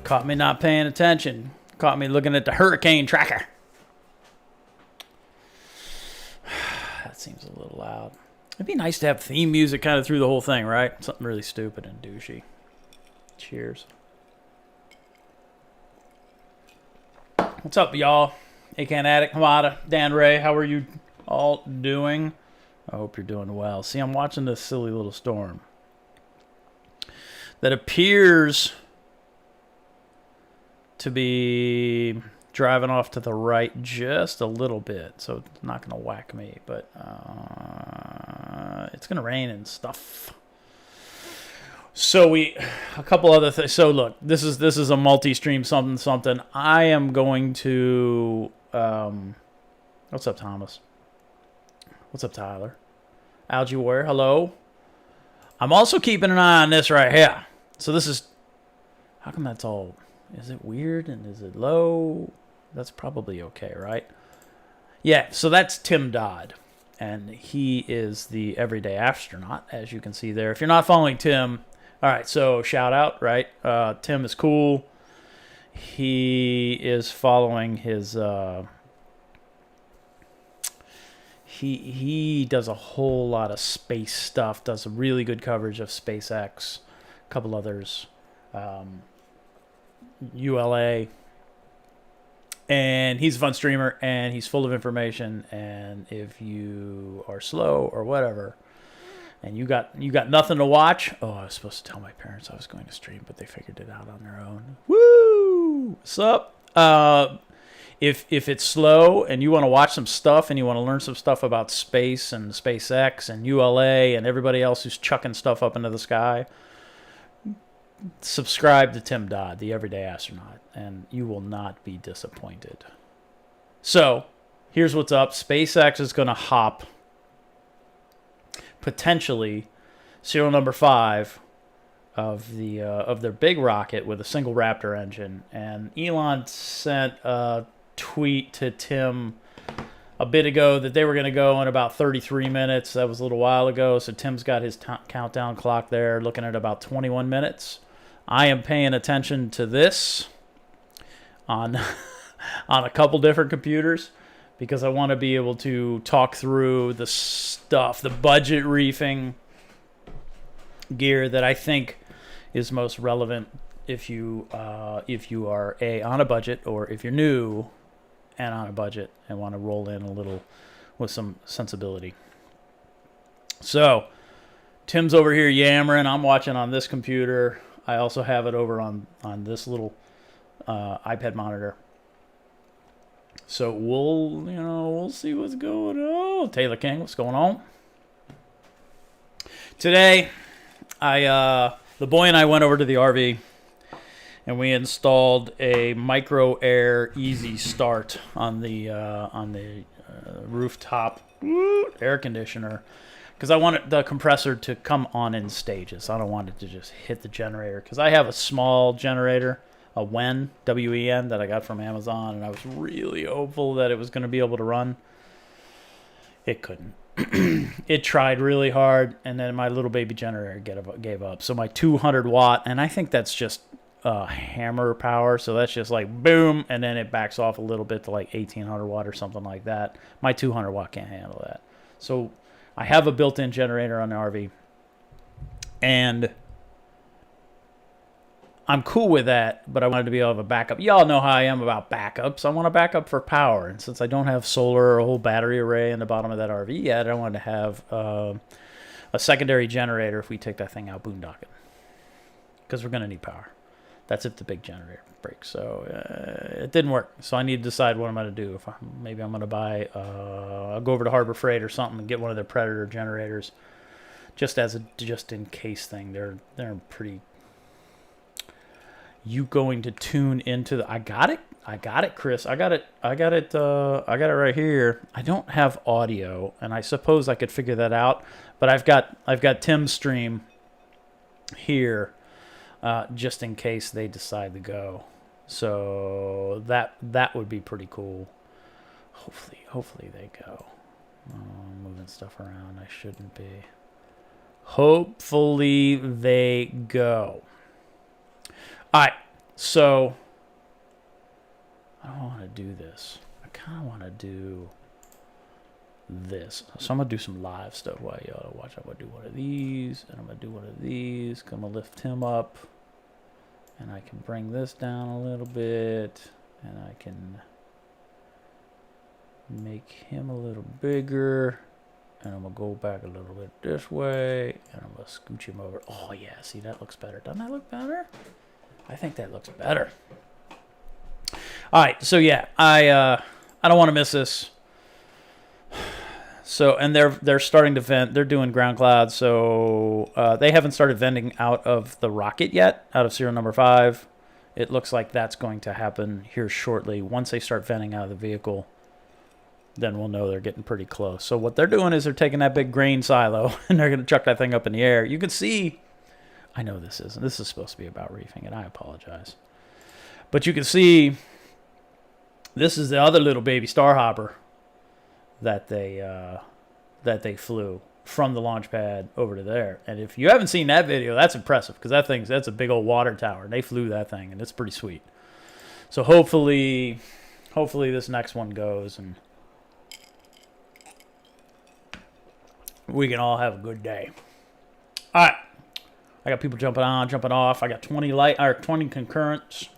Caught me not paying attention. Caught me looking at the hurricane tracker. That seems a little loud. It'd be nice to have theme music kind of through the whole thing, right? Something really stupid and douchey. Cheers. What's up, y'all? Akan Addict, Hamada, Dan Ray, how are you all doing? I hope you're doing well. See, I'm watching this silly little storm that appears to be driving off to the right just a little bit, so it's not going to whack me, but it's going to rain and stuff. So a couple other things. So look, this is a multi-stream something. I am going to what's up, Thomas? What's up, Tyler? Algae Warrior, hello. I'm also keeping an eye on this right here. So this is, how come that's all, is it weird and is it low? That's probably okay, right? Yeah, so that's Tim Dodd. And he is the everyday astronaut, as you can see there. If you're not following Tim, all right, so shout out, right? Tim is cool. He is following his, he does a whole lot of space stuff, does a really good coverage of SpaceX, a couple others, ULA. And he's a fun streamer, and he's full of information. And if you are slow or whatever, and you got nothing to watch, oh, I was supposed to tell my parents I was going to stream, but they figured it out on their own. Woo! What's up? If it's slow and you want to watch some stuff and you want to learn some stuff about space and SpaceX and ULA and everybody else who's chucking stuff up into the sky, subscribe to Tim Dodd, the Everyday Astronaut, and you will not be disappointed. So, here's what's up. SpaceX is going to hop, potentially, serial number 5 of their big rocket with a single Raptor engine. And Elon sent a tweet to Tim a bit ago that they were going to go in about 33 minutes. That was a little while ago, so Tim's got his countdown clock there, looking at about 21 minutes. I am paying attention to this on a couple different computers because I want to be able to talk through the stuff, the budget reefing gear that I think is most relevant if you are on a budget, or if you're new and on a budget and want to roll in a little with some sensibility. So Tim's over here yammering. I'm watching on this computer. I also have it over on this little iPad monitor. So we'll see what's going on. Taylor King, what's going on? Today, the boy and I went over to the RV and we installed a Micro Air Easy Start on the rooftop air conditioner, because I wanted the compressor to come on in stages. I don't want it to just hit the generator, because I have a small generator, a WEN, W-E-N, that I got from Amazon, and I was really hopeful that it was going to be able to run. It couldn't. It tried really hard, and then my little baby generator gave up. So my 200 watt, and I think that's just hammer power, so that's just like boom, and then it backs off a little bit to like 1800 watt or something like that. My 200 watt can't handle that. So I have a built-in generator on the RV, and I'm cool with that, but I wanted to be able to have a backup. Y'all know how I am about backups. I want a backup for power, and since I don't have solar or a whole battery array in the bottom of that RV yet, I wanted to have a secondary generator if we take that thing out boondocking, because we're going to need power. That's if the big generator breaks. So it didn't work. So I need to decide what I'm going to do. Maybe I'm going to buy, I'll go over to Harbor Freight or something and get one of their Predator generators, just as a just in case thing. They're pretty. You going to tune into the? I got it, Chris. I got it right here. I don't have audio, and I suppose I could figure that out. But I've got Tim's stream here. Just in case they decide to go, so that would be pretty cool. Hopefully they go. I'm moving stuff around. I shouldn't be. Hopefully they go. All right. So I don't want to do this. I kind of want to do this. So I'm going to do some live stuff while y'all watch. I'm going to do one of these, and I'm going to do one of these. I'm going to lift him up, and I can bring this down a little bit, and I can make him a little bigger, and I'm going to go back a little bit this way, and I'm going to scooch him over. Oh, yeah, see, that looks better. Doesn't that look better? I think that looks better. All right, so yeah, I don't want to miss this. So, and they're starting to vent. They're doing ground clouds, so they haven't started venting out of the rocket yet, out of serial number 5. It looks like that's going to happen here shortly. Once they start venting out of the vehicle, then we'll know they're getting pretty close. So what they're doing is they're taking that big grain silo, and they're going to chuck that thing up in the air. You can see, I know this isn't. This is supposed to be about reefing, and I apologize. But you can see this is the other little baby Starhopper that they flew from the launch pad over to there. And if you haven't seen that video, that's impressive, because that's a big old water tower. And they flew that thing, and it's pretty sweet. So hopefully this next one goes, and we can all have a good day. All right. I got people jumping on, jumping off. I got 20 concurrents.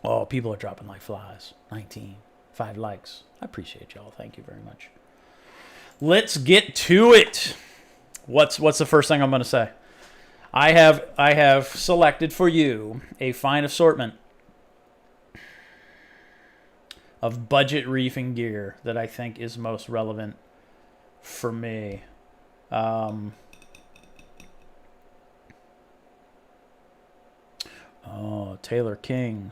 Oh, people are dropping like flies. 19. 5 likes. I appreciate y'all. Thank you very much. Let's get to it. What's the first thing I'm going to say? I have selected for you a fine assortment of budget reefing gear that I think is most relevant for me. Taylor King.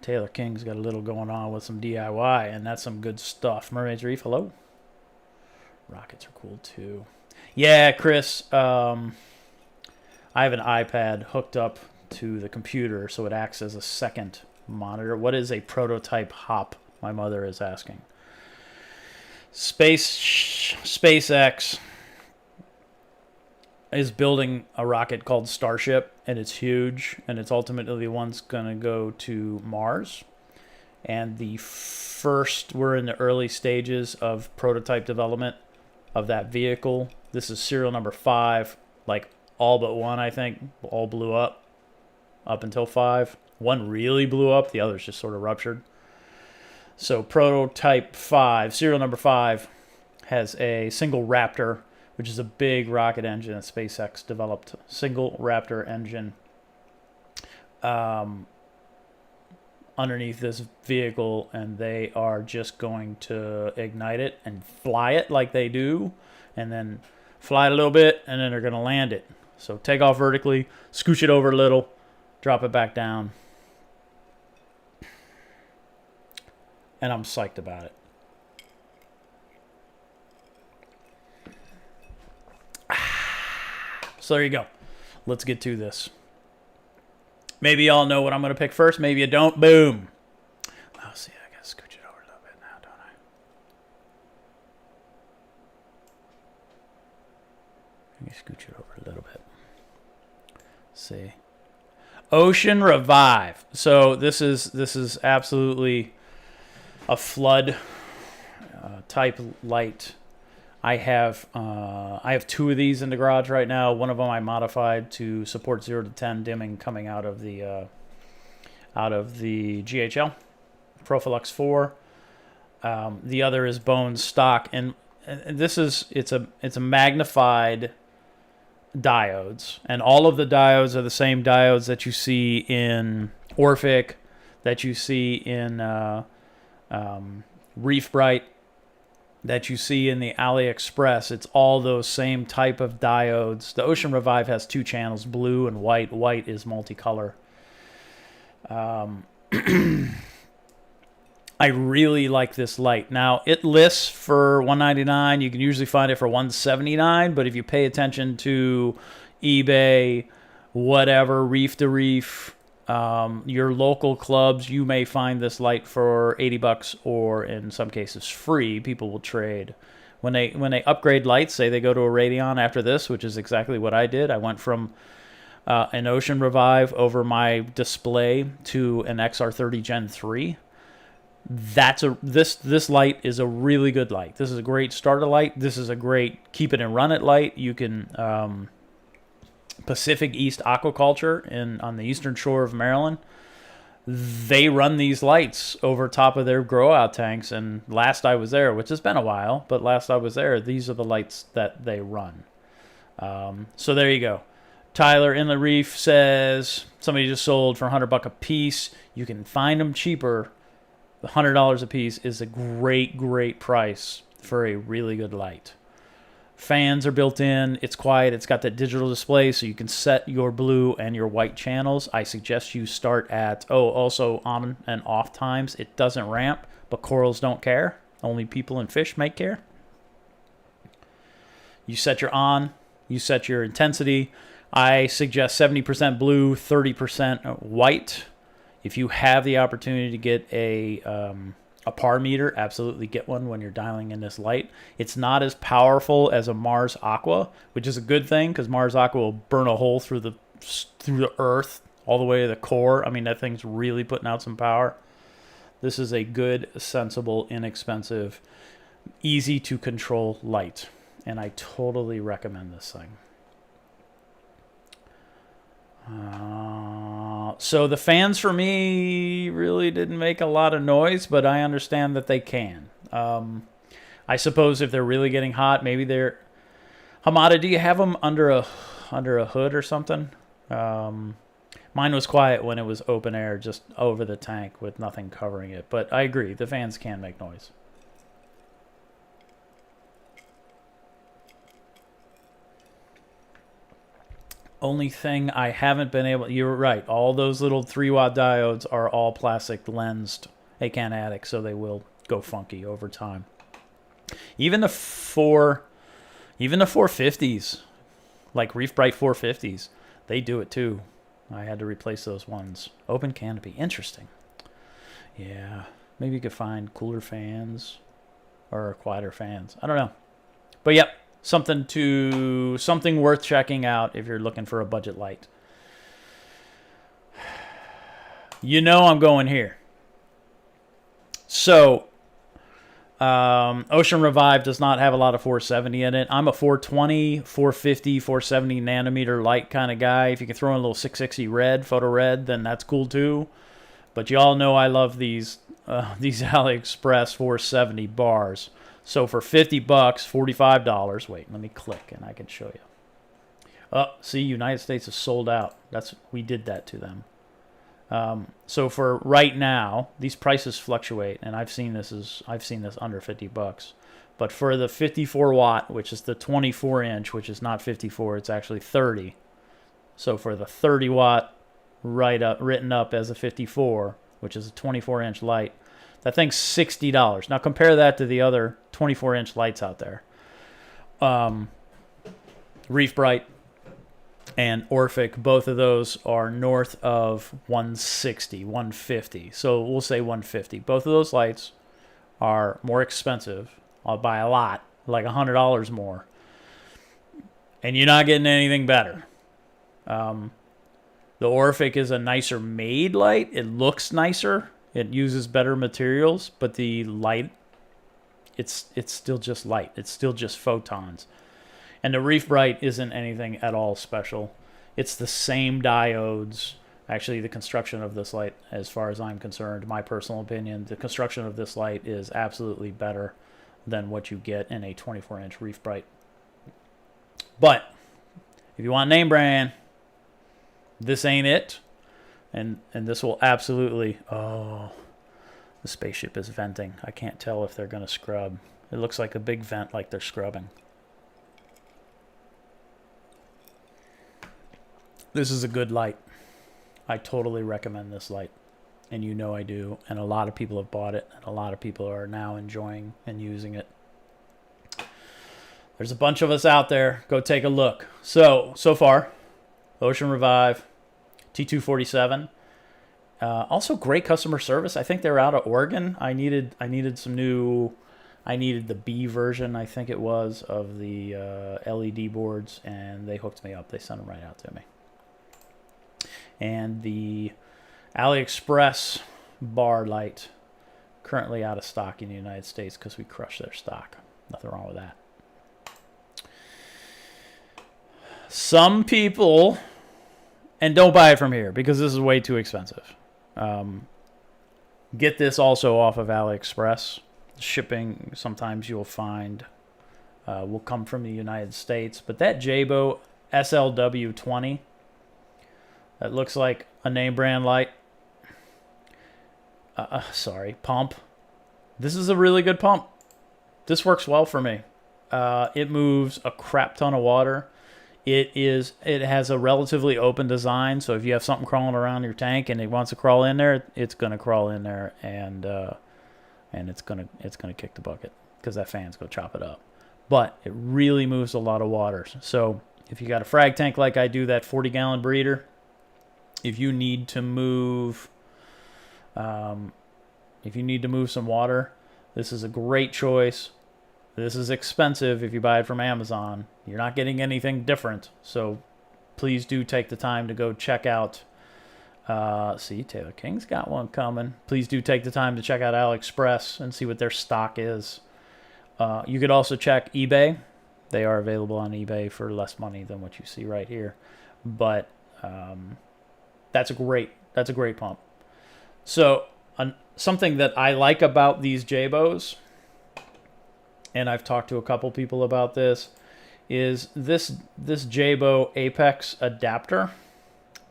Taylor King's got a little going on with some DIY, and that's some good stuff. Mermaid's Reef, hello. Rockets are cool too. Yeah, Chris. I have an iPad hooked up to the computer, so it acts as a second monitor. What is a prototype hop? My mother is asking. SpaceX is building a rocket called Starship, and it's huge, and it's ultimately the one's going to go to Mars. And we're in the early stages of prototype development of that vehicle. This is serial number 5, like all but one, I think, all blew up until 5. One really blew up, the others just sort of ruptured. So prototype 5, serial number 5, has a single Raptor, which is a big rocket engine that SpaceX developed. Single Raptor engine underneath this vehicle, and they are just going to ignite it and fly it like they do, and then fly it a little bit, and then they're going to land it. So take off vertically, scooch it over a little, drop it back down. And I'm psyched about it. So there you go. Let's get to this. Maybe y'all know what I'm going to pick first. Maybe you don't. Boom. Oh, see, I got to scooch it over a little bit now, don't I? Let me scooch it over a little bit. See. OceanRevive. So this is absolutely a flood type light. I have 2 of these in the garage right now. One of them I modified to support 0 to 10 dimming coming out of the GHL Profilux 4. The other is bone stock, and it's a magnified diodes, and all of the diodes are the same diodes that you see in Orphic, that you see in Reef Bright, that you see in the Aliexpress. It's all those same type of diodes. The OceanRevive has 2 channels, blue and white. White is multicolor. I really like this light. Now, it lists for $199. You can usually find it for $179, but if you pay attention to eBay, whatever, Reef to Reef, your local clubs, you may find this light for $80 or in some cases free. People will trade. When they upgrade lights, say they go to a Radeon after this, which is exactly what I did. I went from an OceanRevive over my display to an XR30 Gen 3, this light is a really good light. This is a great starter light. This is a great keep it and run it light. You can Pacific East Aquaculture on the eastern shore of Maryland. They run these lights over top of their grow out tanks, and last I was there, which has been a while, but last I was there, these are the lights that they run. So there you go. Tyler in the Reef says somebody just sold for $100 a piece. You can find them cheaper. $100 a piece is a great price for a really good light. Fans are built in. It's quiet. It's got that digital display, so you can set your blue and your white channels. I suggest you start at, also on and off times. It doesn't ramp, but corals don't care. Only people and fish may care. You set your on. You set your intensity. I suggest 70% blue, 30% white. If you have the opportunity to get a par meter, absolutely get one when you're dialing in this light. It's not as powerful as a Mars Aqua, which is a good thing because Mars Aqua will burn a hole through the earth all the way to the core. I mean, that thing's really putting out some power. This is a good, sensible, inexpensive, easy to control light, and I totally recommend this thing. So the fans for me really didn't make a lot of noise, but I understand that they can. I suppose if they're really getting hot, maybe they're... Hamada, do you have them under a hood or something? Mine was quiet when it was open air, just over the tank with nothing covering it. But I agree, the fans can make noise. Only thing I haven't been able... You're right. All those little 3-watt diodes are all plastic lensed acanatic, so they will go funky over time. Even the 450s, like Reef Bright 450s, they do it too. I had to replace those ones. Open canopy. Interesting. Yeah. Maybe you could find cooler fans or quieter fans. I don't know. But yep. Something worth checking out if you're looking for a budget light. You know I'm going here. So, OceanRevive does not have a lot of 470 in it. I'm a 420, 450, 470 nanometer light kind of guy. If you can throw in a little 660 red, photo red, then that's cool too. But you all know I love these Aliexpress 470 bars. So for $50, $45. Wait, let me click and I can show you. Oh, see, United States is sold out. We did that to them. So for right now, these prices fluctuate, and I've seen this under $50. But for the 54 watt, which is the 24 inch, which is not 54, it's actually 30. So for the 30 watt, written up as a 54, which is a 24 inch light, that thing's $60. Now compare that to the other 24-inch lights out there. Reef Bright and Orphic, both of those are north of 160, 150. So we'll say 150. Both of those lights are more expensive by a lot, like $100 more. And you're not getting anything better. The Orphic is a nicer made light. It looks nicer. It uses better materials, but the light, it's still just light. It's still just photons. And the Reef Bright isn't anything at all special. It's the same diodes. Actually, the construction of this light, as far as I'm concerned, my personal opinion, the construction of this light is absolutely better than what you get in a 24-inch Reef Bright. But if you want name brand, this ain't it. And this will absolutely... Oh, the spaceship is venting. I can't tell if they're going to scrub. It looks like a big vent, like they're scrubbing. This is a good light. I totally recommend this light. And you know I do. And a lot of people have bought it. And a lot of people are now enjoying and using it. There's a bunch of us out there. Go take a look. So far, OceanRevive T247. Also great customer service. I think they're out of Oregon. I needed some new... I needed the B version, I think it was, of the LED boards, and they hooked me up. They sent them right out to me. And the Aliexpress bar light, currently out of stock in the United States because we crushed their stock. Nothing wrong with that. Some people, and don't buy it from here because this is way too expensive. Get this also off of AliExpress. Shipping, sometimes you'll find, will come from the United States. But that Jabao SLW20, that looks like a name brand light. Pump. This is a really good pump. This works well for me. It moves a crap ton of water. It has a relatively open design, so if you have something crawling around your tank and it wants to crawl in there, it's gonna crawl in there, and it's gonna kick the bucket because that fan's gonna chop it up. But it really moves a lot of water. So if you got a frag tank like I do, that 40-gallon breeder, if you need to move some water, this is a great choice. This is expensive if you buy it from Amazon. You're not getting anything different. So please do take the time to go check out. See, Taylor King's got one coming. Please do take the time to check out AliExpress and see what their stock is. You could also check eBay. They are available on eBay for less money than what you see right here. But that's a great pump. So something that I like about these Jabaos, and I've talked to a couple people about this, is this Jabao Apex adapter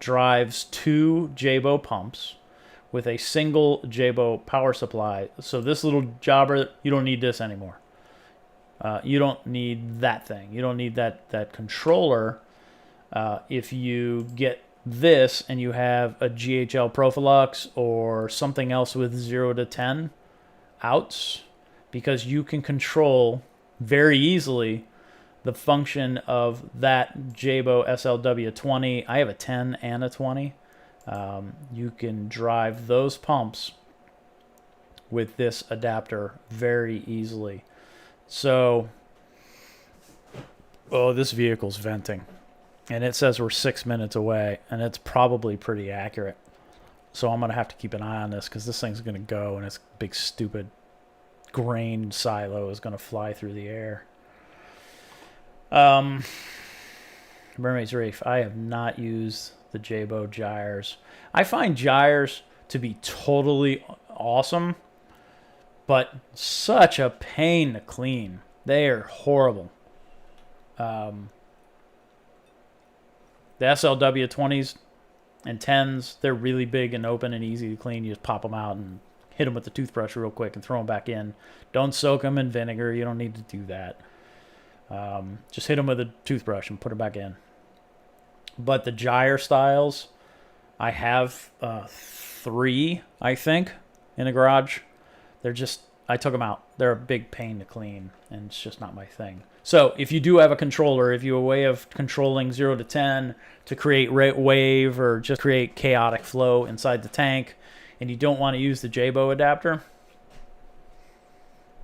drives 2 Jabao pumps with a single Jabao power supply. So this little jobber, you don't need this anymore. You don't need that thing. You don't need that controller. If you get this and you have a GHL Profilux or something else with 0 to 10 outs, because you can control very easily the function of that Jabao SLW20. I have a 10 and a 20. You can drive those pumps with this adapter very easily. So, this vehicle's venting. And it says we're 6 minutes away, and it's probably pretty accurate. So I'm going to have to keep an eye on this because this thing's going to go, and this big stupid grain silo is going to fly through the air. Mermaid's Reef. I have not used the Jabao gyres. I find gyres to be totally awesome, but such a pain to clean. They are horrible. The SLW20s and 10s, they're really big and open and easy to clean. You just pop them out and hit them with the toothbrush real quick and throw them back in. Don't soak them in vinegar. You don't need to do that. Just hit them with a toothbrush and put them back in. But the gyre styles, I have 3, I think, in the garage. I took them out. They're a big pain to clean, and it's just not my thing. So if you do have a controller, if you have a way of controlling 0 to 10 to create wave or just create chaotic flow inside the tank, and you don't want to use the Jabao adapter,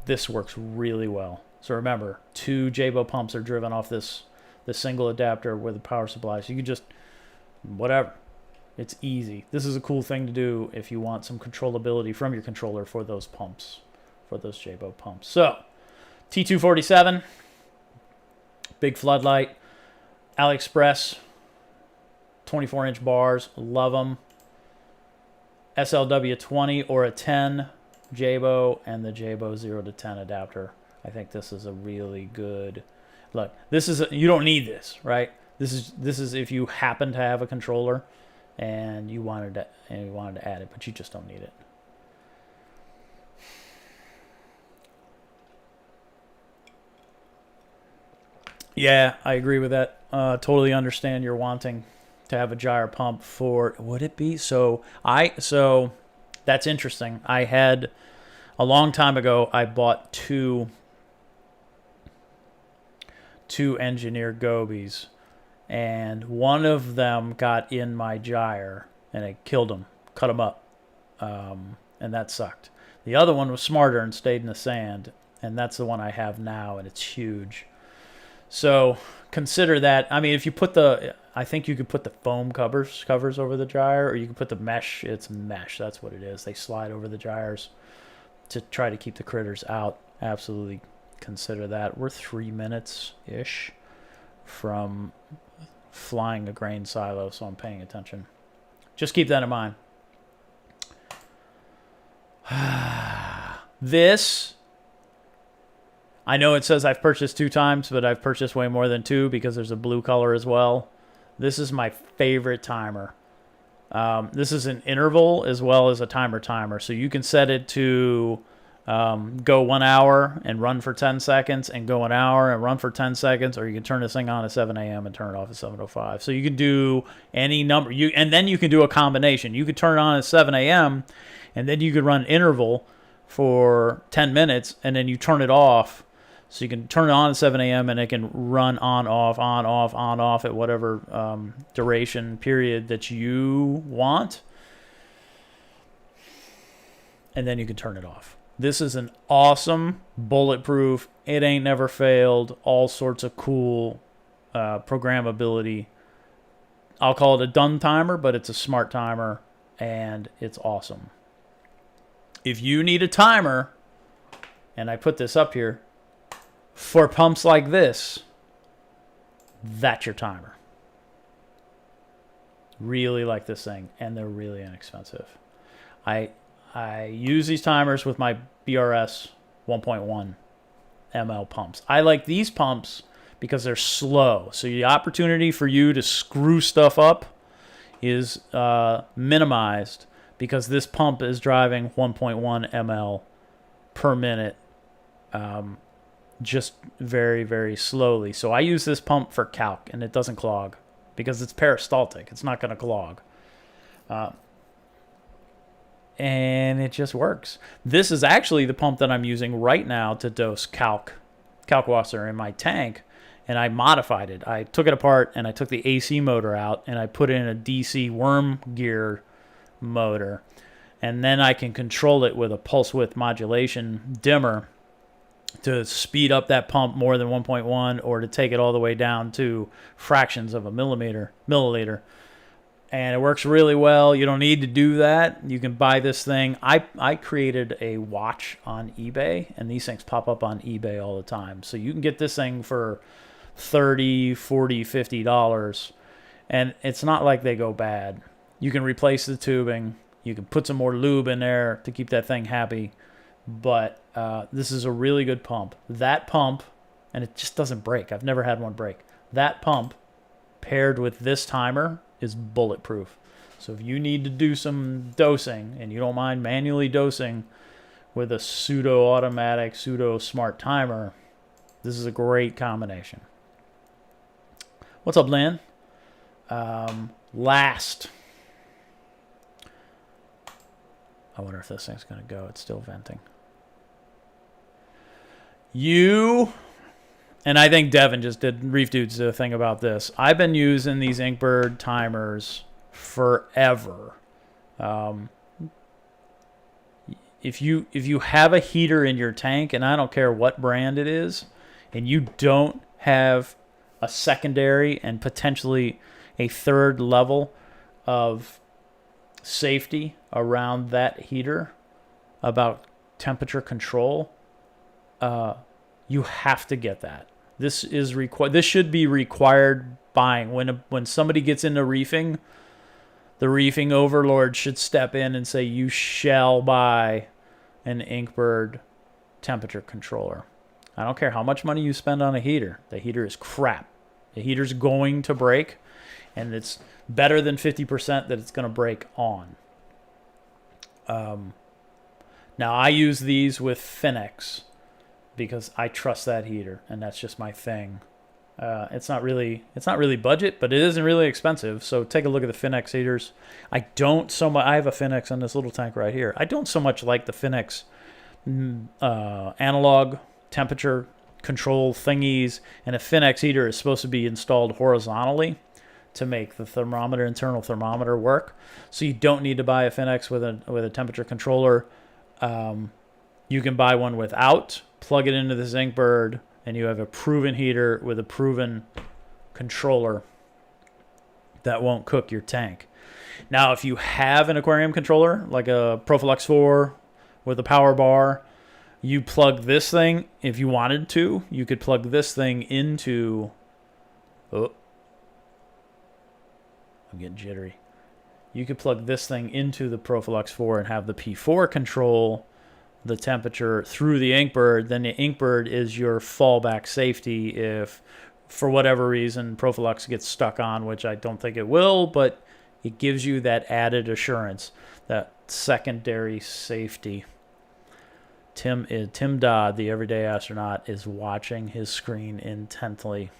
this works really well. So remember, 2 Jabao pumps are driven off this single adapter with a power supply. So you can just, whatever. It's easy. This is a cool thing to do if you want some controllability from your controller for those pumps, for those Jabao pumps. So, T247, big floodlight, AliExpress, 24-inch bars, love them. SLW20 or a 10 Jabao, and the Jabao 0 to 10 adapter. I think this is a really good look. You don't need this, right? This is if you happen to have a controller and you wanted to add it, but you just don't need it. Yeah, I agree with that. Totally understand you're wanting to have a gyre pump for, would it be? So that's interesting. I had, a long time ago, I bought two engineered gobies, and one of them got in my gyre and it killed him, cut him up, and that sucked. The other one was smarter and stayed in the sand, and that's the one I have now, and it's huge. So consider that. I mean, if you put I think you could put the foam covers over the dryer, or you can put the mesh. It's mesh. That's what it is. They slide over the dryers to try to keep the critters out. Absolutely consider that. We're 3 minutes-ish from flying a grain silo, so I'm paying attention. Just keep that in mind. This, I know it says I've purchased 2 times, but I've purchased way more than 2 because there's a blue color as well. This is my favorite timer. This is an interval as well as a timer. So you can set it to go 1 hour and run for 10 seconds and go an hour and run for 10 seconds, or you can turn this thing on at 7 a.m. and turn it off at 7:05. So you can do any number. And then you can do a combination. You could turn it on at 7 a.m. and then you could run interval for 10 minutes, and then you turn it off. So you can turn it on at 7 a.m. and it can run on, off at whatever duration period that you want. And then you can turn it off. This is an awesome, bulletproof, it ain't never failed, all sorts of cool programmability. I'll call it a done timer, but it's a smart timer, and it's awesome. If you need a timer, and I put this up here, for pumps like this, that's your timer. Really like this thing, and they're really inexpensive. I use these timers with my BRS 1.1 ml pumps. I like these pumps because they're slow. So the opportunity for you to screw stuff up is minimized because this pump is driving 1.1 ml per minute just very, very slowly. So I use this pump for calc, and it doesn't clog because it's peristaltic. It's not going to clog. And it just works. This is actually the pump that I'm using right now to dose calc water in my tank, and I modified it. I took it apart, and I took the AC motor out, and I put in a DC worm gear motor, and then I can control it with a pulse width modulation dimmer to speed up that pump more than 1.1 or to take it all the way down to fractions of a milliliter. And it works really well. You don't need to do that. You can buy this thing. I created a watch on eBay, and these things pop up on eBay all the time. So you can get this thing for $30, $40, $50, and it's not like they go bad. You can replace the tubing. You can put some more lube in there to keep that thing happy. But this is a really good pump. That pump, and it just doesn't break. I've never had one break. That pump paired with this timer is bulletproof. So if you need to do some dosing and you don't mind manually dosing with a pseudo-automatic, pseudo-smart timer, this is a great combination. What's up, Lynn? Last. I wonder if this thing's going to go. It's still venting. And I think Devin just did, Reef Dude's a thing about this. I've been using these Inkbird timers forever. If you have a heater in your tank, and I don't care what brand it is, and you don't have a secondary and potentially a third level of safety around that heater about temperature control, you have to get that. This is This should be required buying. When somebody gets into reefing, the reefing overlord should step in and say, you shall buy an Inkbird temperature controller. I don't care how much money you spend on a heater. The heater is crap. The heater's going to break, and it's better than 50% that it's going to break on. Now, I use these with Finex because I trust that heater, and that's just my thing. It's not really budget, but it isn't really expensive. So take a look at the Finex heaters. I have a Finex on this little tank right here. I don't so much like the Finex analog temperature control thingies, and a Finex heater is supposed to be installed horizontally to make the internal thermometer work. So you don't need to buy a Finex with a temperature controller. You can buy one without, plug it into this Inkbird, and you have a proven heater with a proven controller. that won't cook your tank. Now, if you have an aquarium controller, like a Profilux 4 with a power bar, you plug this thing, if you wanted to, you could plug this thing into... Oh, I'm getting jittery. You could plug this thing into the Profilux 4 and have the P4 control the temperature through the Inkbird. Then the Inkbird is your fallback safety if, for whatever reason, Profilux gets stuck on, which I don't think it will, but it gives you that added assurance, that secondary safety. Tim Dodd, the everyday astronaut, is watching his screen intently.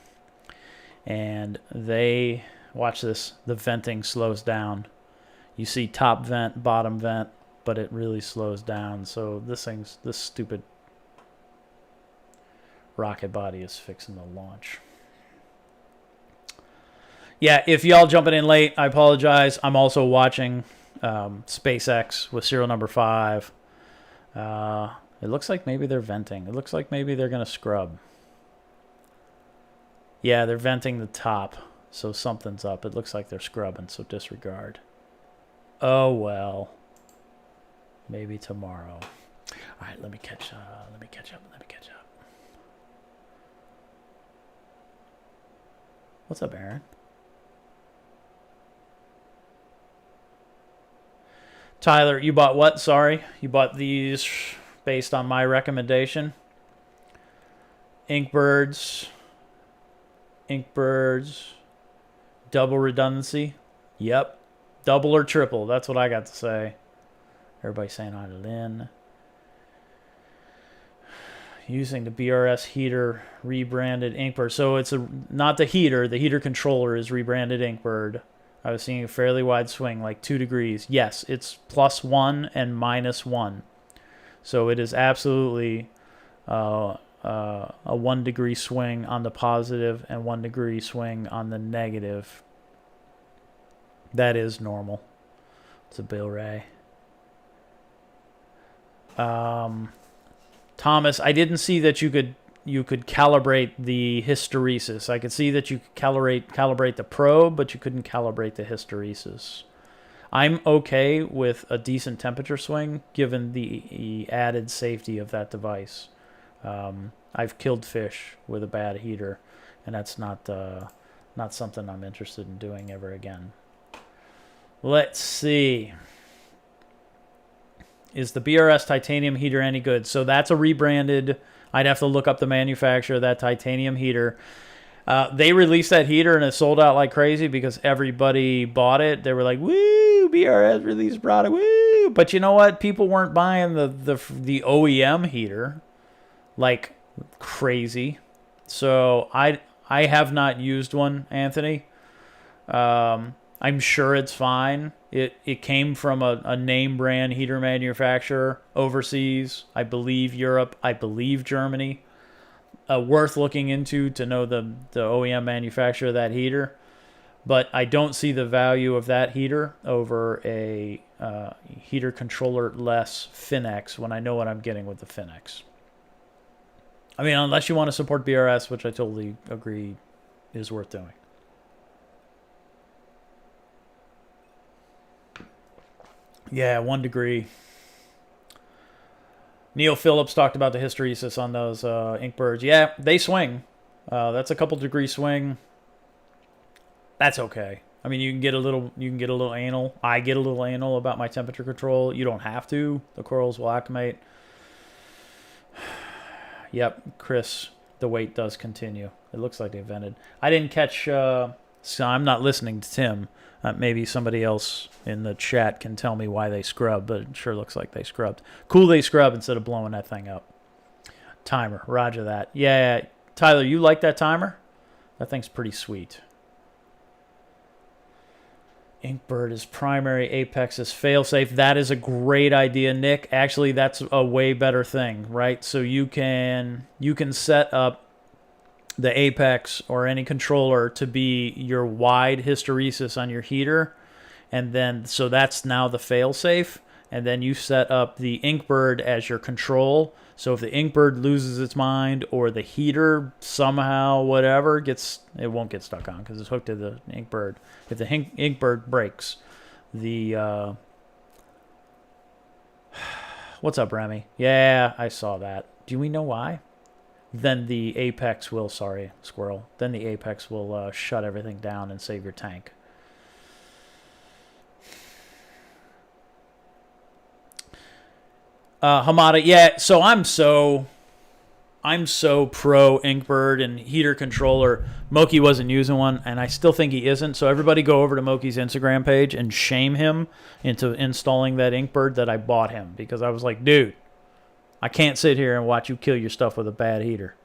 And watch this, the venting slows down. You see top vent, bottom vent, but it really slows down. So this stupid rocket body is fixing to launch. Yeah, if y'all jumping in late, I apologize. I'm also watching SpaceX with serial number 5. It looks like maybe they're venting. It looks like maybe they're going to scrub. Yeah, they're venting the top, so something's up. It looks like they're scrubbing, so disregard. Oh, well. Maybe tomorrow. All right, let me catch up. What's up, Aaron? Tyler, you bought what? Sorry. You bought these based on my recommendation. Inkbirds. Double redundancy. Yep. Double or triple. That's what I got to say. Everybody saying hi to Lynn. Using the BRS heater rebranded Inkbird. So it's not the heater. The heater controller is rebranded Inkbird. I was seeing a fairly wide swing, like 2 degrees. Yes, it's +1 and -1. So it is absolutely a 1 degree swing on the positive and 1 degree swing on the negative. That is normal. It's a Bill Ray. Thomas, I didn't see that you could calibrate the hysteresis. I could see that you could calibrate the probe, but you couldn't calibrate the hysteresis. I'm okay with a decent temperature swing given the added safety of that device. I've killed fish with a bad heater, and that's not something I'm interested in doing ever again. Let's see. Is the BRS titanium heater any good? So that's a rebranded. I'd have to look up the manufacturer of that titanium heater. They released that heater and it sold out like crazy because everybody bought it. They were like, "Woo! BRS released product, woo!" But you know what? People weren't buying the OEM heater like crazy. So I have not used one, Anthony. I'm sure it's fine. It came from a name brand heater manufacturer overseas. I believe Europe. I believe Germany. Worth looking into to know the OEM manufacturer of that heater. But I don't see the value of that heater over a heater controller less Finex when I know what I'm getting with the Finex. I mean, unless you want to support BRS, which I totally agree is worth doing. Yeah, 1 degree. Neil Phillips talked about the hysteresis on those Inkbirds. Yeah, they swing. That's a couple degree swing. That's okay. I mean, you can get a little anal. I get a little anal about my temperature control. You don't have to. The corals will acclimate. Yep, Chris, the wait does continue. It looks like they vented. I didn't catch... so I'm not listening to Tim. Maybe somebody else in the chat can tell me why they scrubbed, but it sure looks like they scrubbed. Cool they scrub instead of blowing that thing up. Timer, roger that. Yeah, Tyler, you like that timer? That thing's pretty sweet. Inkbird is primary, Apex is failsafe. That is a great idea, Nick. Actually, that's a way better thing, right? So you can set up the Apex or any controller to be your wide hysteresis on your heater, and then so that's now the failsafe, and then you set up the Inkbird as your control. So if the Inkbird loses its mind or the heater somehow, whatever, it won't get stuck on because it's hooked to the Inkbird. If the Inkbird breaks, the... What's up, Remy? Yeah, I saw that. Do we know why? Then the apex will, sorry, squirrel. Then the apex will shut everything down and save your tank. Hamada, yeah, so I'm so pro Inkbird and heater controller. Moki wasn't using one, and I still think he isn't. So everybody go over to Moki's Instagram page and shame him into installing that Inkbird that I bought him. Because I was like, dude, I can't sit here and watch you kill your stuff with a bad heater.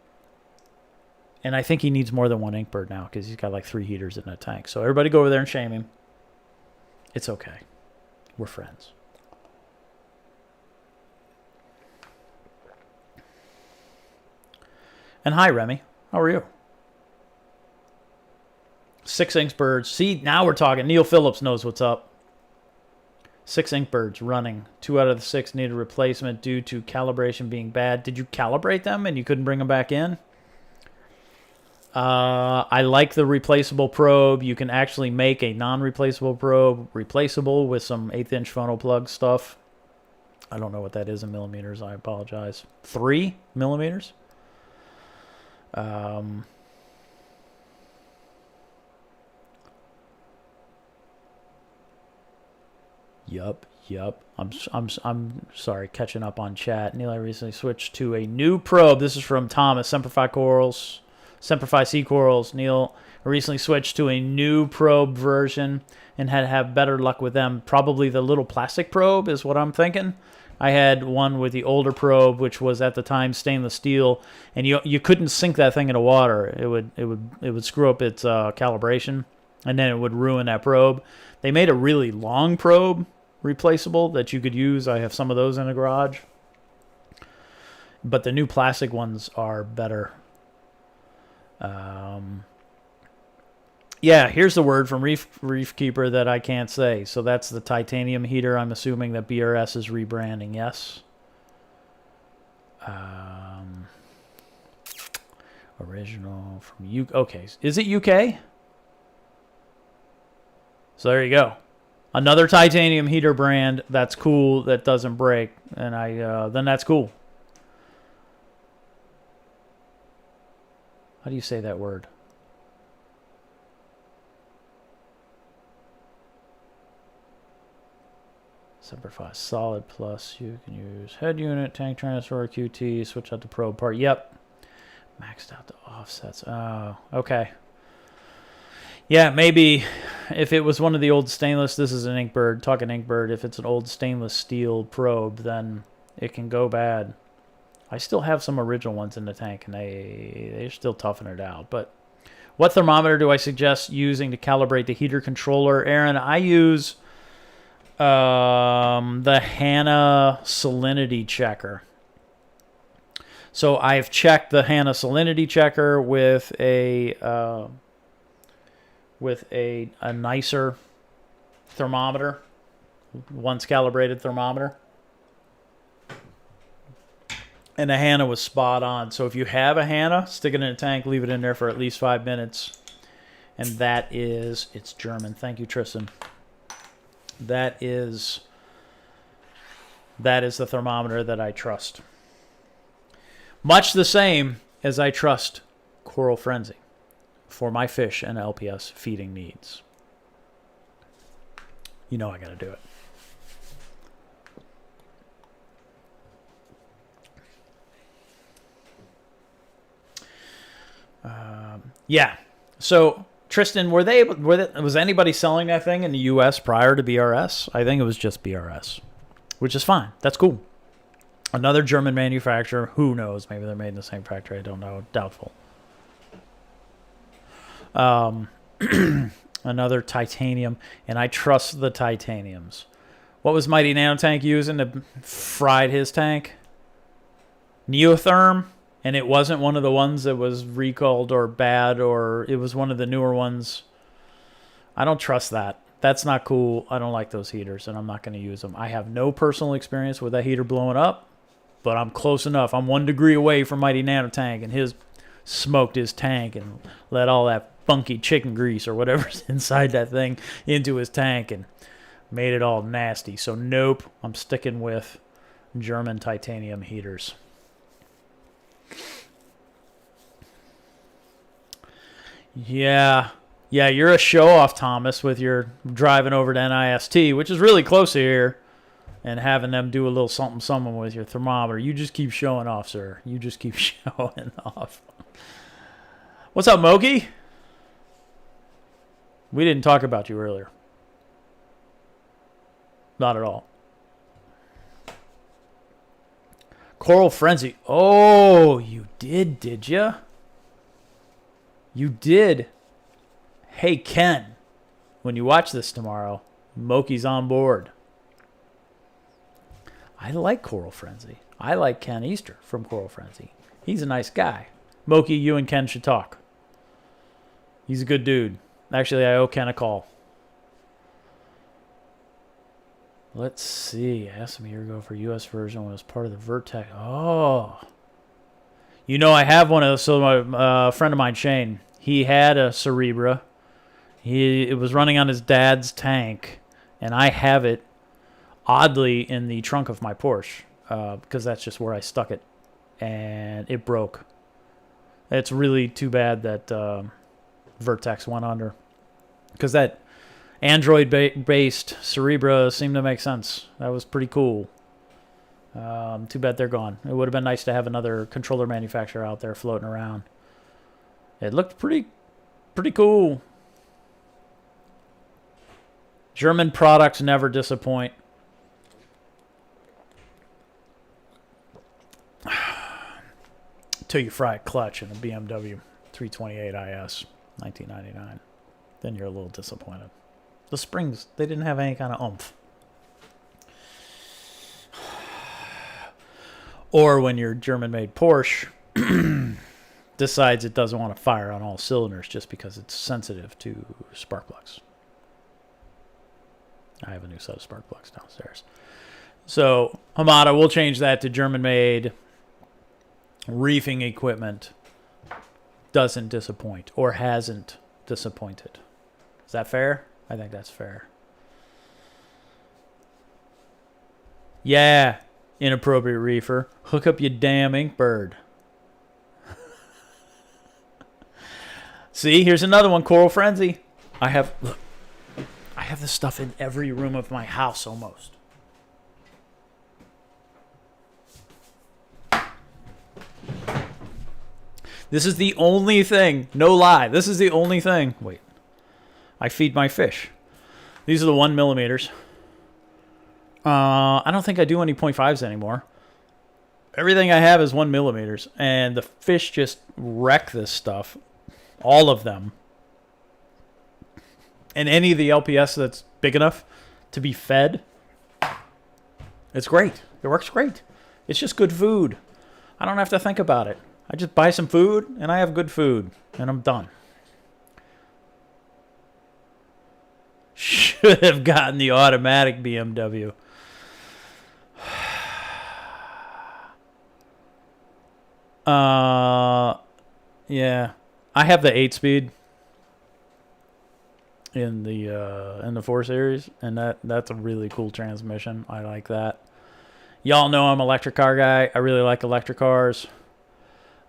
And I think he needs more than one Inkbird now because he's got like 3 heaters in that tank. So everybody go over there and shame him. It's okay. We're friends. And hi, Remy. How are you? 6 Inkbirds. See, now we're talking. Neil Phillips knows what's up. 6 Inkbirds running. 2 out of the 6 needed replacement due to calibration being bad. Did you calibrate them and you couldn't bring them back in? I like the replaceable probe. You can actually make a non-replaceable probe replaceable with some 1/8-inch funnel plug stuff. I don't know what that is in millimeters. I apologize. 3 millimeters? Yup. I'm sorry, catching up on chat. Neil, I recently switched to a new probe. This is from Thomas, Semperfi Sea Corals. Neil, I recently switched to a new probe version and had to have better luck with them. Probably the little plastic probe is what I'm thinking. I had one with the older probe, which was at the time stainless steel, and you couldn't sink that thing into water. It would screw up its calibration, and then it would ruin that probe. They made a really long probe replaceable that you could use. I have some of those in the garage, but the new plastic ones are better. Yeah, here's the word from Reef Keeper that I can't say. So that's the titanium heater. I'm assuming that BRS is rebranding. Yes. Original from UK. Okay, is it UK? So there you go. Another titanium heater brand that's cool that doesn't break, and then that's cool. How do you say that word? Semperfi solid plus. You can use head unit, tank transfer, QT, switch out the probe part. Yep. Maxed out the offsets. Oh, okay. Yeah, maybe if it was one of the old stainless, this is an Inkbird, talking Inkbird, if it's an old stainless steel probe, then it can go bad. I still have some original ones in the tank, and they're still toughing it out. But what thermometer do I suggest using to calibrate the heater controller? Aaron, I use the Hanna salinity checker. So I've checked the Hanna salinity checker with a nicer thermometer, once calibrated thermometer. And the Hanna was spot on. So if you have a Hanna, stick it in a tank, leave it in there for at least 5 minutes. And it's German. Thank you, Tristan. That is the thermometer that I trust. Much the same as I trust Coral Frenzy for my fish and LPS feeding needs. You know I got to do it. Yeah. So Tristan, was anybody selling that thing in the U.S. prior to BRS? I think it was just BRS, which is fine. That's cool. Another German manufacturer. Who knows? Maybe they're made in the same factory. I don't know. Doubtful. Another titanium, and I trust the titaniums. What was Mighty Nanotank using to fried his tank? Neotherm, and it wasn't one of the ones that was recalled or bad, or it was one of the newer ones. I don't trust that. That's not cool. I don't like those heaters, and I'm not going to use them. I have no personal experience with that heater blowing up, but I'm close enough. I'm 1 degree away from Mighty Nanotank, and his smoked his tank and let all that funky chicken grease or whatever's inside that thing into his tank and made it all nasty. So nope, I'm sticking with German titanium heaters. Yeah, you're a show-off, Thomas, with your driving over to NIST, which is really close here, and having them do a little something with your thermometer. You just keep showing off, sir. You just keep showing off. What's up, Moki? We didn't talk about you earlier. Not at all. Coral Frenzy. Oh, you did you? You did. Hey, Ken, when you watch this tomorrow, Moki's on board. I like Coral Frenzy. I like Ken Easter from Coral Frenzy. He's a nice guy. Moki, you and Ken should talk. He's a good dude. Actually, I owe Ken a call. Let's see. I asked him a year ago for U.S. version when it was part of the Vertex. Oh. You know, I have one of those. So my friend of mine, Shane, he had a Cerebra. It was running on his dad's tank, and I have it, oddly, in the trunk of my Porsche, because that's just where I stuck it, and it broke. It's really too bad that Vertex went under, because that Android-based Cerebra seemed to make sense. That was pretty cool. Too bad they're gone. It would have been nice to have another controller manufacturer out there floating around. It looked pretty cool. German products never disappoint. Till you fry a clutch in a BMW 328 IS 1999. Then you're a little disappointed. The springs, they didn't have any kind of oomph. Or when your German-made Porsche decides it doesn't want to fire on all cylinders just because it's sensitive to spark plugs. I have a new set of spark plugs downstairs. So, Hamada, we'll change that to German-made reefing equipment. Doesn't disappoint, or hasn't disappointed. Is that fair? I think that's fair. Yeah, inappropriate reefer. Hook up your damn Inkbird. See, here's another one, Coral Frenzy. I have this stuff in every room of my house almost. This is the only thing, no lie, this is the only thing. Wait, I feed my fish. These are the 1 millimeters. I don't think I do any 0.5s anymore. Everything I have is 1 millimeters, and the fish just wreck this stuff. All of them. And any of the LPS that's big enough to be fed, it's great. It works great. It's just good food. I don't have to think about it. I just buy some food, and I have good food, and I'm done. Should have gotten the automatic BMW. Yeah. I have the 8-speed in the 4 Series, and that's a really cool transmission. I like that. Y'all know I'm an electric car guy. I really like electric cars.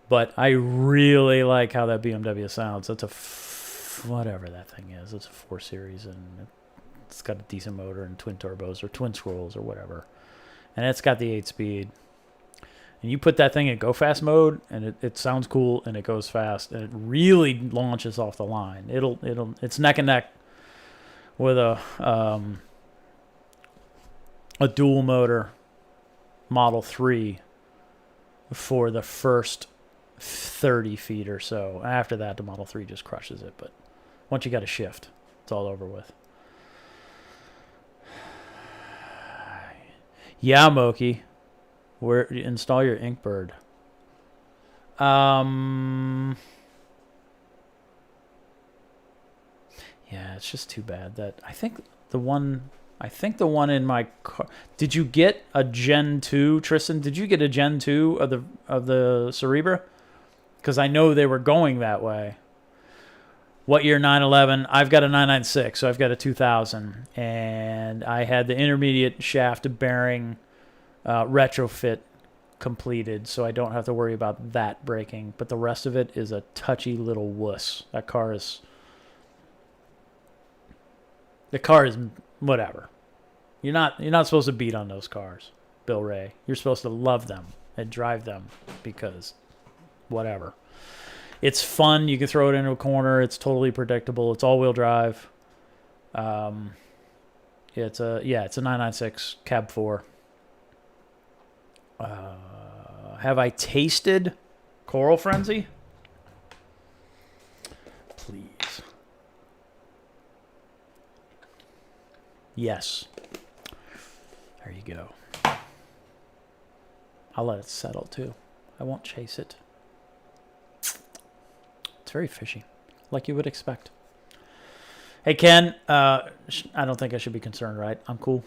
But I really like how that BMW sounds. That's whatever that thing is. It's a 4 Series, and it's got a decent motor and twin turbos or twin scrolls or whatever. And it's got the 8-speed. And you put that thing in go fast mode, and it sounds cool, and it goes fast, and it really launches off the line. It's neck and neck with a dual motor Model 3 for the first 30 feet or so. After that, the Model 3 just crushes it. But once you got a shift, it's all over with. Yeah, Moki. Where install your Inkbird? Yeah, it's just too bad that I think the one in my car. Did you get a Gen 2, Tristan? Did you get a Gen 2 of the Cerebra? Because I know they were going that way. What year 911? I've got a 996, so I've got a 2000, and I had the intermediate shaft bearing retrofit completed, so I don't have to worry about that breaking. But the rest of it is a touchy little wuss. The car is whatever. You're not supposed to beat on those cars, Bill Ray. You're supposed to love them and drive them because whatever. It's fun. You can throw it into a corner. It's totally predictable. It's all-wheel drive. It's a 996 Cab 4. Have I tasted Coral Frenzy? Please. Yes. There you go. I'll let it settle too. I won't chase it. It's very fishy, like you would expect. Hey, Ken, I don't think I should be concerned, right? I'm cool.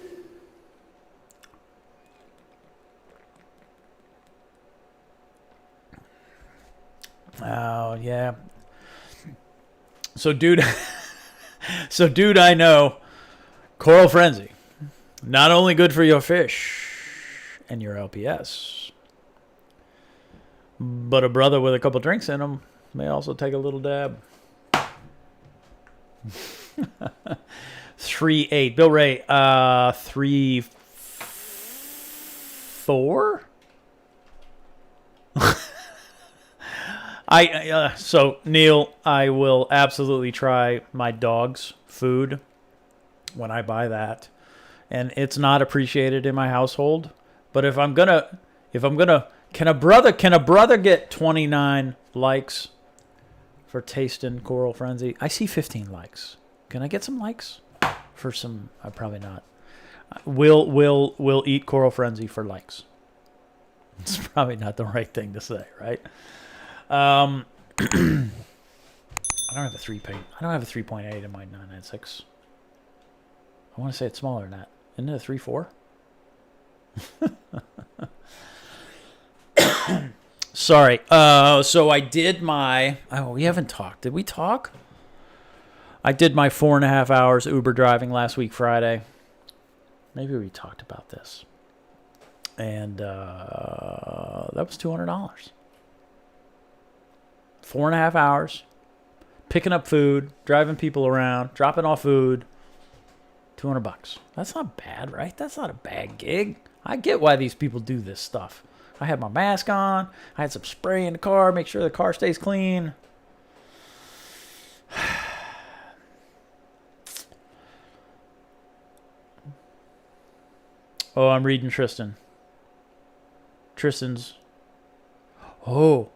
Oh, yeah. So, dude, I know Coral Frenzy, not only good for your fish and your LPS, but a brother with a couple drinks in him may also take a little dab. 3.8. Bill Ray, 3.4. So Neil, I will absolutely try my dog's food when I buy that, and it's not appreciated in my household. But if I'm gonna, can a brother get 29 likes for tasting Coral Frenzy? I see 15 likes. Can I get some likes for some? Probably not. We'll eat Coral Frenzy for likes. It's probably not the right thing to say, right? I don't have a 3.8 in my 996. I want to say it's smaller than that. Isn't it a 3.4? Sorry. So I did my... Oh, we haven't talked. Did we talk? I did my 4.5 hours Uber driving last week, Friday. Maybe we talked about this. And that was $200. 4.5 hours. Picking up food. Driving people around. Dropping off food. $200. That's not bad, right? That's not a bad gig. I get why these people do this stuff. I had my mask on. I had some spray in the car. Make sure the car stays clean. Oh, I'm reading Tristan. Tristan's. Oh,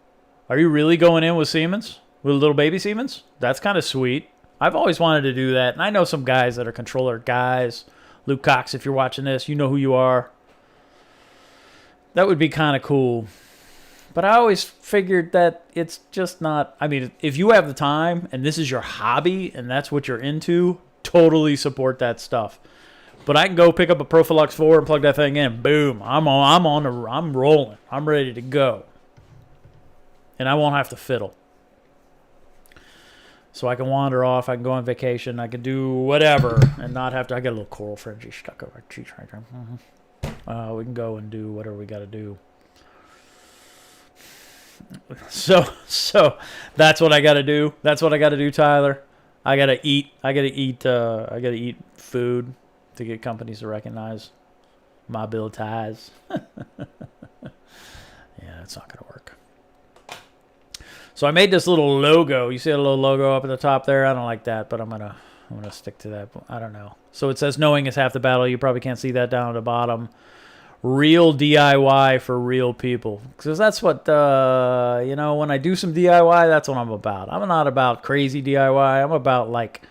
are you really going in with Siemens? With little baby Siemens? That's kind of sweet. I've always wanted to do that. And I know some guys that are controller guys. Luke Cox, if you're watching this, you know who you are. That would be kind of cool. But I always figured that it's just not... I mean, if you have the time and this is your hobby and that's what you're into, totally support that stuff. But I can go pick up a Profilux 4 and plug that thing in. Boom. I'm rolling. I'm ready to go. And I won't have to fiddle. So I can wander off. I can go on vacation. I can do whatever and not have to. I got a little Coral Frenzy stuck over my cheeks right there. We can go and do whatever we got to do. So that's what I got to do. That's what I got to do, Tyler. I got to eat. I got to eat food to get companies to recognize my abilities. Yeah, that's not going to work. So I made this little logo. You see a little logo up at the top there? I don't like that, but I'm gonna stick to that. I don't know. So it says knowing is half the battle. You probably can't see that down at the bottom. Real DIY for real people. Because that's what, when I do some DIY, that's what I'm about. I'm not about crazy DIY. I'm about, like,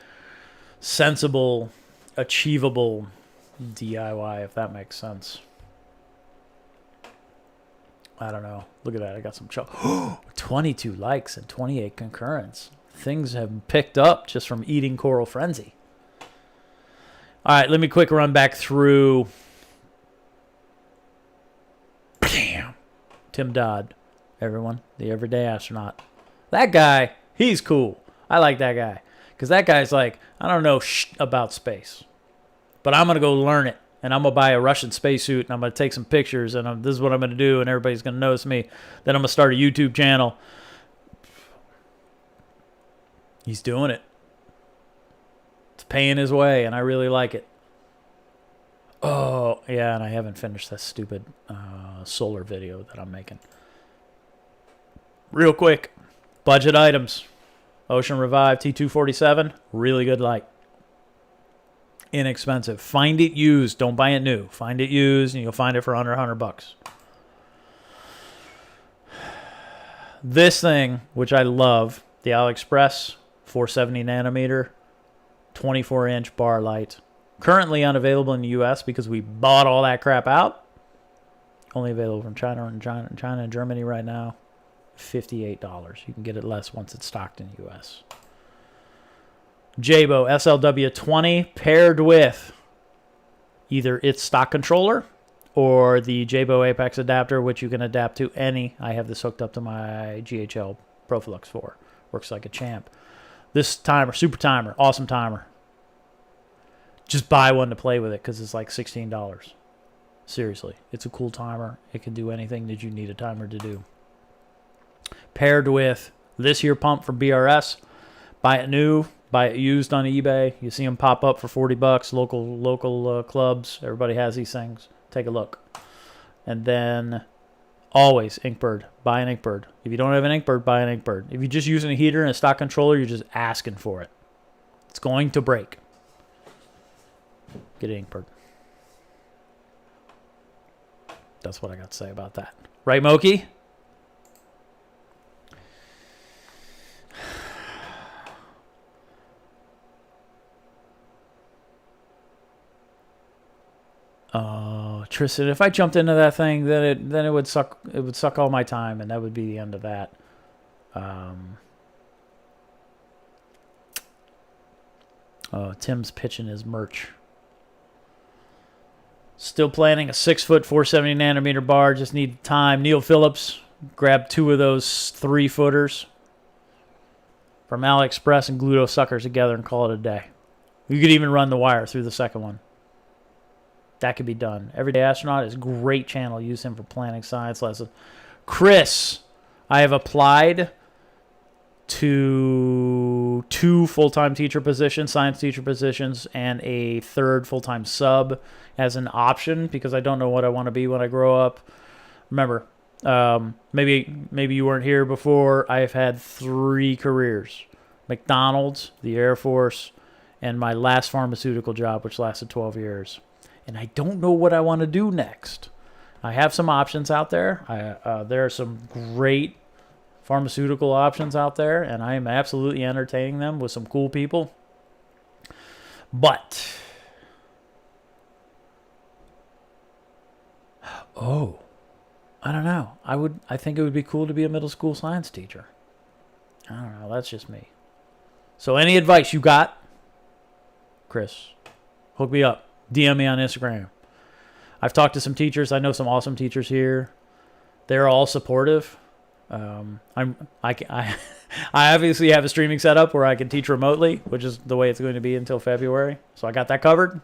sensible, achievable DIY, if that makes sense. I don't know. Look at that. I got some 22 likes and 28 concurrents. Things have picked up just from eating Coral Frenzy. All right, let me quick run back through. Bam. Tim Dodd, everyone, the everyday astronaut. That guy, he's cool. I like that guy. Because that guy's like, I don't know about space. But I'm going to go learn it. And I'm going to buy a Russian spacesuit. And I'm going to take some pictures. And this is what I'm going to do. And everybody's going to notice me. Then I'm going to start a YouTube channel. He's doing it. It's paying his way. And I really like it. Oh, yeah. And I haven't finished that stupid solar video that I'm making. Real quick. Budget items. OceanRevive T247, really good light. Inexpensive. Find it used. Don't buy it new. Find it used, and you'll find it for under $100. This thing, which I love, the Aliexpress 470 nanometer, 24-inch bar light. Currently unavailable in the U.S. because we bought all that crap out. Only available from China and Germany right now. $58. You can get it less once it's stocked in the U.S. Jabao SLW20 paired with either its stock controller or the Jabao Apex adapter, which you can adapt to any. I have this hooked up to my GHL Profilux 4. Works like a champ. This timer, super timer, awesome timer. Just buy one to play with it because it's like $16. Seriously, it's a cool timer. It can do anything that you need a timer to do. Paired with this here pump from BRS. Buy it new, buy it used on eBay. You see them pop up for $40. Local clubs. Everybody has these things. Take a look. And then always Inkbird. Buy an Inkbird. If you don't have an Inkbird, buy an Inkbird. If you're just using a heater and a stock controller, you're just asking for it. It's going to break. Get an Inkbird. That's what I got to say about that. Right, Moki? Tristan, if I jumped into that thing, then it would suck. It would suck all my time, and that would be the end of that. Tim's pitching his merch. Still planning a 6-foot 470 nanometer bar. Just need time. Neil Phillips, grab 2 of those 3-footers from Aliexpress and glue those suckers together and call it a day. You could even run the wire through the second one. That could be done. Everyday Astronaut is a great channel. Use him for planning science lessons. Chris, I have applied to 2 full-time teacher positions, science teacher positions, and a 3rd full-time sub as an option because I don't know what I want to be when I grow up. Remember, maybe you weren't here before. I've had 3 careers. McDonald's, the Air Force, and my last pharmaceutical job, which lasted 12 years. And I don't know what I want to do next. I have some options out there. There are some great pharmaceutical options out there, and I am absolutely entertaining them with some cool people. But, I don't know. I think it would be cool to be a middle school science teacher. I don't know. That's just me. So any advice you got, Chris, hook me up. DM me on Instagram. I've talked to some teachers. I know some awesome teachers here. They're all supportive. I obviously have a streaming setup where I can teach remotely, which is the way it's going to be until February. So I got that covered.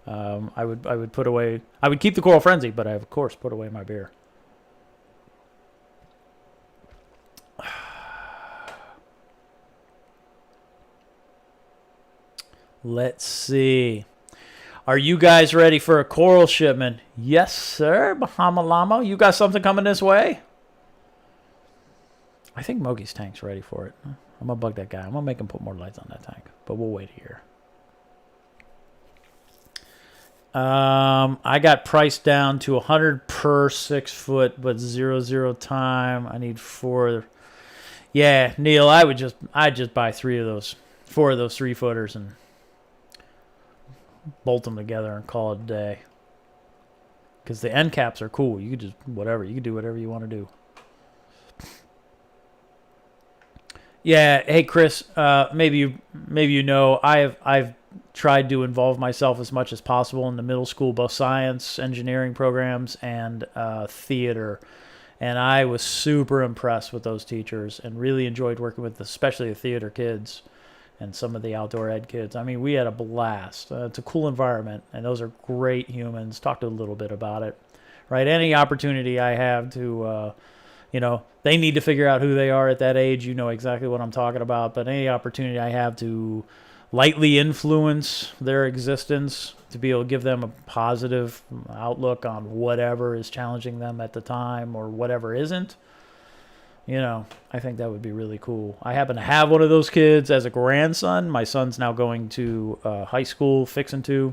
I would put away. I would keep the Coral Frenzy, but I of course put away my beer. Let's see. Are you guys ready for a coral shipment? Yes, sir. Bahama Llama. You got something coming this way? I think Mogi's tank's ready for it. I'm going to bug that guy. I'm going to make him put more lights on that tank. But we'll wait here. I got priced down to 100 per 6 foot, but 0 time. I need 4. Yeah, Neil, I'd just buy 4 of those 3-footers and bolt them together and call it a day. Because the end caps are cool. You could just, whatever. You can do whatever you want to do. Yeah. Hey, Chris. Maybe you know I've tried to involve myself as much as possible in the middle school, both science, engineering programs, and theater. And I was super impressed with those teachers and really enjoyed working with especially the theater kids and some of the outdoor ed kids. I mean, we had a blast. It's a cool environment, and those are great humans. Talked a little bit about it, right? Any opportunity I have to, they need to figure out who they are at that age. You know exactly what I'm talking about. But any opportunity I have to lightly influence their existence, to be able to give them a positive outlook on whatever is challenging them at the time or whatever isn't, I think that would be really cool. I happen to have one of those kids as a grandson. My son's now going to high school, fixing to,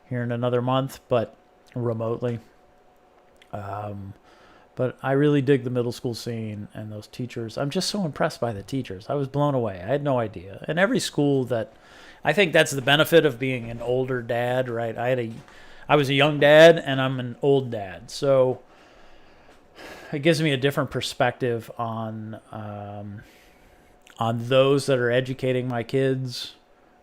here in another month, but remotely. But I really dig the middle school scene and those teachers. I'm just so impressed by the teachers. I was blown away. I had no idea. And every school I think that's the benefit of being an older dad, right? I was a young dad and I'm an old dad. So it gives me a different perspective on those that are educating my kids.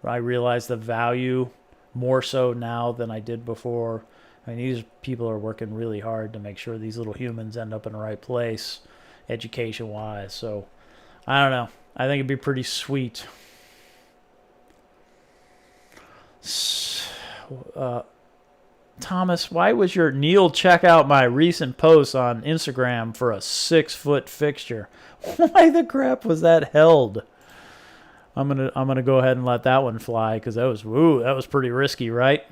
I realize the value more so now than I did before. I mean, these people are working really hard to make sure these little humans end up in the right place, education-wise. So, I don't know. I think it'd be pretty sweet. Thomas, why was your Neil check out my recent post on Instagram for a 6-foot fixture? Why the crap was that held? I'm gonna go ahead and let that one fly because that was pretty risky, right?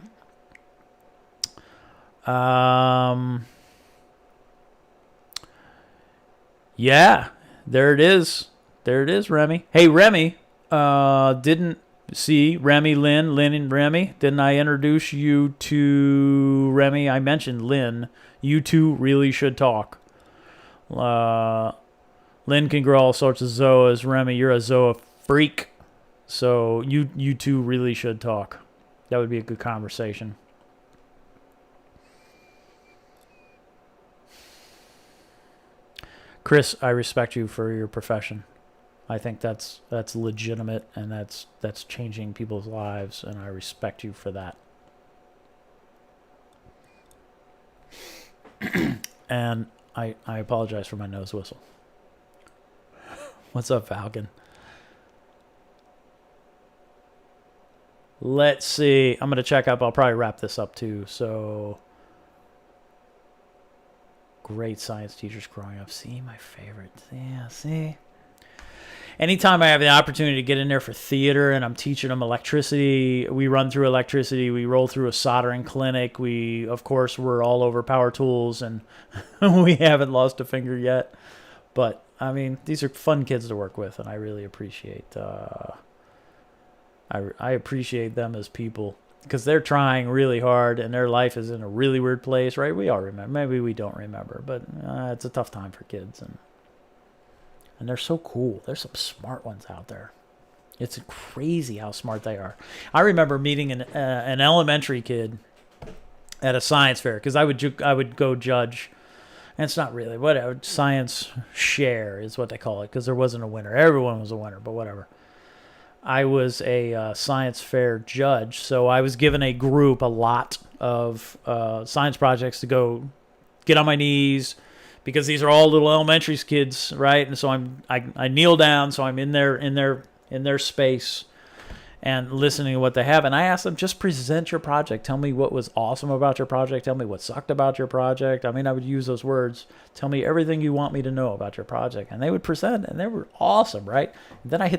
Yeah, there it is. There it is, Remy. Hey, Remy, didn't see Remy, Lynn, and Remy. Didn't I introduce you to Remy? I mentioned Lynn. You two really should talk. Lynn can grow all sorts of zoas. Remy, you're a zoa freak. So you two really should talk. That would be a good conversation. Chris, I respect you for your profession. I think that's legitimate and that's changing people's lives, and I respect you for that. And I apologize for my nose whistle. What's up, Falcon? Let's see. I'm going to check up. I'll probably wrap this up too. So, great science teachers growing up. See, my favorite. Yeah, see. Anytime I have the opportunity to get in there for theater and I'm teaching them electricity, we run through electricity, we roll through a soldering clinic. Of course, we're all over power tools and we haven't lost a finger yet. But, I mean, these are fun kids to work with, and I really appreciate I appreciate them as people because they're trying really hard and their life is in a really weird place, right? We all remember. Maybe we don't remember, but it's a tough time for kids. And they're so cool. There's some smart ones out there. It's crazy how smart they are. I remember meeting an elementary kid at a science fair because I would go judge. And it's not really whatever. Science share is what they call it because there wasn't a winner. Everyone was a winner, but whatever. I was a science fair judge, so I was given a lot of science projects to go get on my knees because these are all little elementary kids, right? And so I kneel down, so I'm in their space and listening to what they have. And I asked them, just present your project. Tell me what was awesome about your project. Tell me what sucked about your project. I mean, I would use those words. Tell me everything you want me to know about your project. And they would present, and they were awesome, right? And then I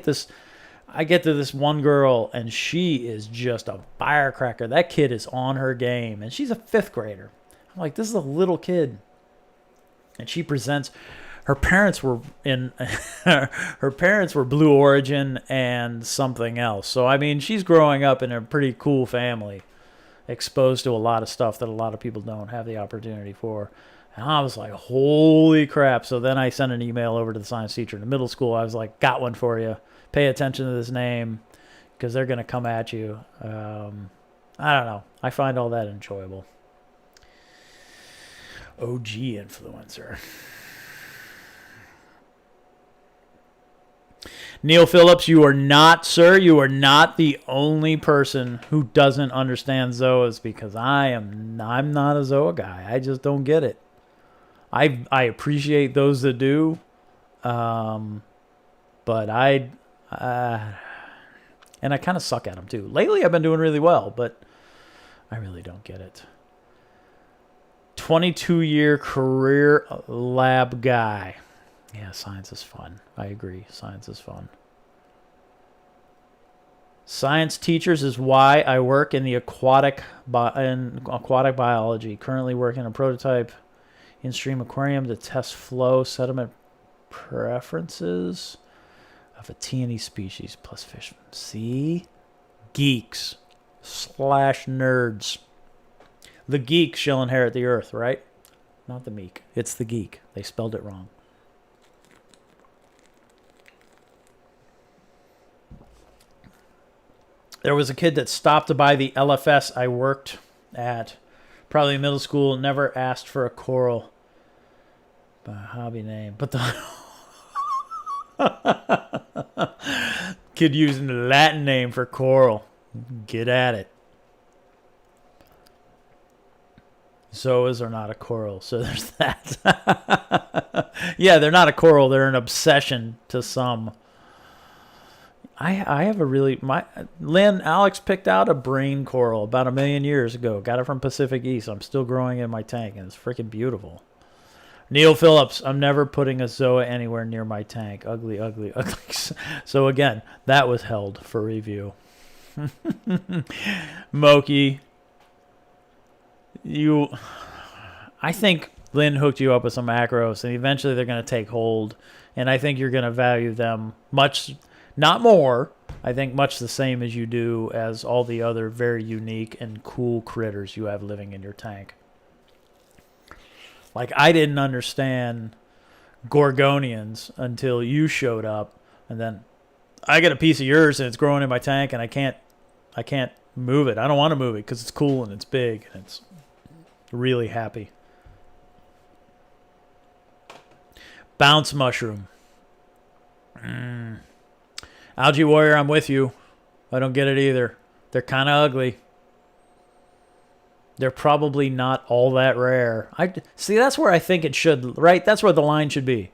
get to this one girl, and she is just a firecracker. That kid is on her game, and she's a 5th grader. I'm like, this is a little kid. And she presents. Her parents were Blue Origin and something else. So, I mean, she's growing up in a pretty cool family, exposed to a lot of stuff that a lot of people don't have the opportunity for. And I was like, holy crap. So then I sent an email over to the science teacher in the middle school. I was like, got one for you. Pay attention to this name because they're going to come at you. I don't know. I find all that enjoyable. OG influencer. Neil Phillips, you are not, sir, you are not the only person who doesn't understand ZOAs, because I'm not a ZOA guy. I just don't get it. I appreciate those that do, but and I kind of suck at them too. Lately, I've been doing really well, but I really don't get it. 22-year career lab guy. Yeah, science is fun. I agree. Science is fun. Science teachers is why I work in the aquatic biology. Currently working a prototype in-stream aquarium to test flow sediment preferences of a T&E species plus fish. See? Geeks / nerds. The geek shall inherit the earth, right? Not the meek. It's the geek. They spelled it wrong. There was a kid that stopped to buy the LFS I worked at, probably middle school, never asked for a coral by hobby name. But the kid using the Latin name for coral. Get at it. Zoas are not a coral, so there's that. Yeah, they're not a coral. They're an obsession to some. I have a really... Alex picked out a brain coral about 1 million years ago. Got it from Pacific East. I'm still growing it in my tank, and it's freaking beautiful. Neil Phillips, I'm never putting a ZOA anywhere near my tank. Ugly, ugly, ugly. So again, that was held for review. Moki, I think Lynn hooked you up with some macros, and eventually they're going to take hold, and I think you're going to value them much... Not more. I think much the same as you do as all the other very unique and cool critters you have living in your tank. Like, I didn't understand gorgonians until you showed up, and then I get a piece of yours and it's growing in my tank, and I can't move it. I don't want to move it because it's cool and it's big and it's really happy. Bounce mushroom. Algae Warrior, I'm with you. I don't get it either. They're kind of ugly. They're probably not all that rare. See, that's where I think it should, right? That's where the line should be.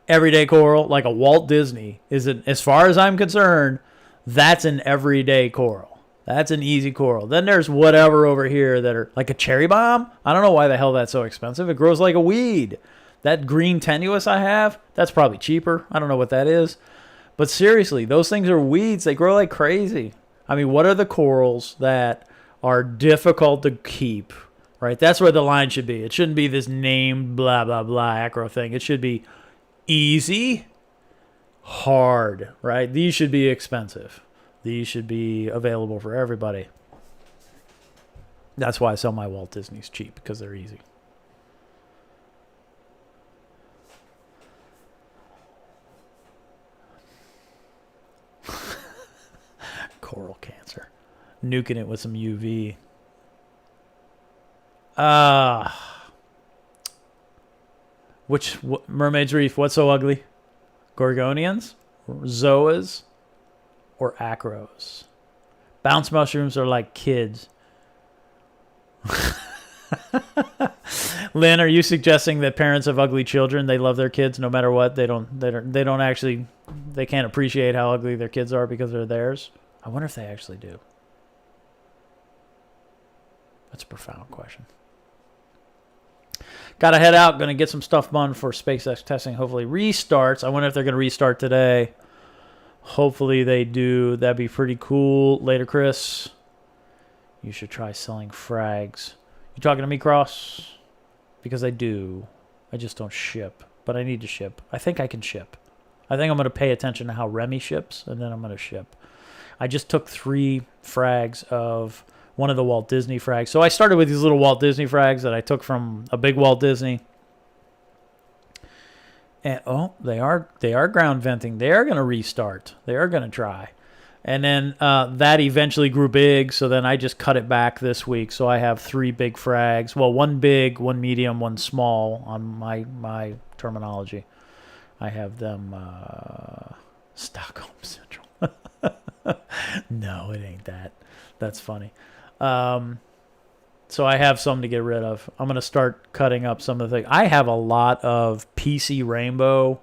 Everyday coral, like a Walt Disney, as far as I'm concerned, that's an everyday coral. That's an easy coral. Then there's whatever over here that are like a cherry bomb. I don't know why the hell that's so expensive. It grows like a weed. That green tenuous I have, that's probably cheaper. I don't know what that is. But seriously, those things are weeds. They grow like crazy. I mean, what are the corals that are difficult to keep, right? That's where the line should be. It shouldn't be this named blah, blah, blah acro thing. It should be easy, hard, right? These should be expensive. These should be available for everybody. That's why I sell my Walt Disney's cheap, because they're easy. Coral cancer. Nuking it with some UV. Mermaid's Reef, what's so ugly? Gorgonians? Zoas? Or acros? Bounce mushrooms are like kids. Lynn, are you suggesting that parents of ugly children, they love their kids no matter what? They can't appreciate how ugly their kids are because they're theirs? I wonder if they actually do. That's a profound question. Gotta head out. Gonna get some stuff done for SpaceX testing. Hopefully restarts. I wonder if they're gonna restart today. Hopefully they do. That'd be pretty cool. Later, Chris. You should try selling frags. You talking to me, Cross? Because I do. I just don't ship. But I need to ship. I think I can ship. I think I'm going to pay attention to how Remy ships, and then I'm going to ship. I just took 3 frags of one of the Walt Disney frags. So I started with these little Walt Disney frags that I took from a big Walt Disney. And they are ground venting. They are going to restart. They are going to try. And then that eventually grew big, so then I just cut it back this week. So I have 3 big frags. Well, 1 big, 1 medium, 1 small on my terminology. I have them Stockholm Syndrome. No, it ain't that. That's funny. So I have some to get rid of. I'm going to start cutting up some of the things. I have a lot of PC Rainbow.